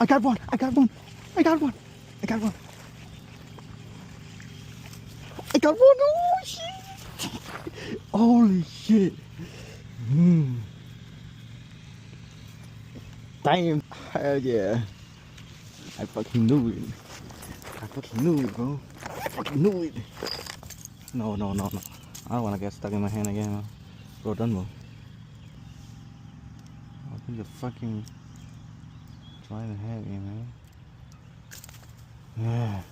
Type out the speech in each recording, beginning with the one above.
I got one. I got one. I got one. I got one. I got one. Oh shit. Holy shit. Damn. Hell yeah. I fucking knew it. I fucking knew it, bro. I fucking knew it. No. I don't want to get stuck in my hand again, man. Bro, don't move. I think you're fucking trying to have me, man. Yeah.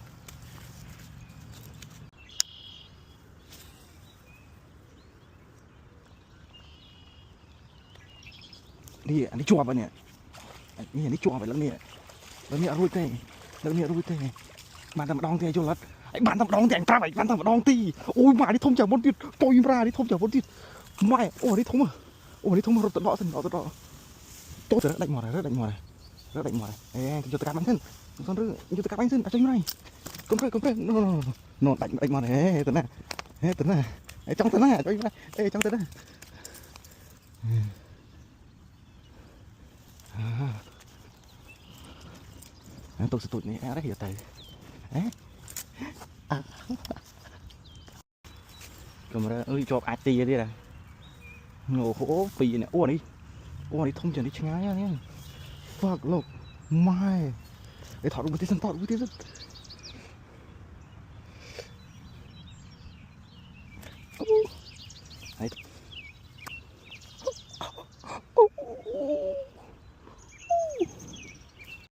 Đi, anh đi chùa vào nè. Anh đi chùa vậy lắm nè. Lắm nè ruồi tê. Bạn tầm đong thì cho lật. Bạn tầm đong thì anh tra vậy, bạn tầm đong tí. Ôi mà đi thông chả bốn tiết, tôi ra đi thông chả bốn tiết. Mày, ôi đi thông à. Ôi đi thông mà tận đọ. Tôi rất đánh mò này. Ê, cho tôi cắt bánh thân. Con rư, cho tôi cắt bánh thân, cho như này. Con rư. No, đánh mò này. Ê, tận này. Ê, trong tận này, cho như này. Ê, trong tận này. Tôi sẽ tụt này, rất hiểu tay. Camera ơi cho ai tì đi nè. Ngộ hổ pì nè. Ủa đi thông chẳng đi chăng á nha. Fuck look. My. Để thọ được một tí sân.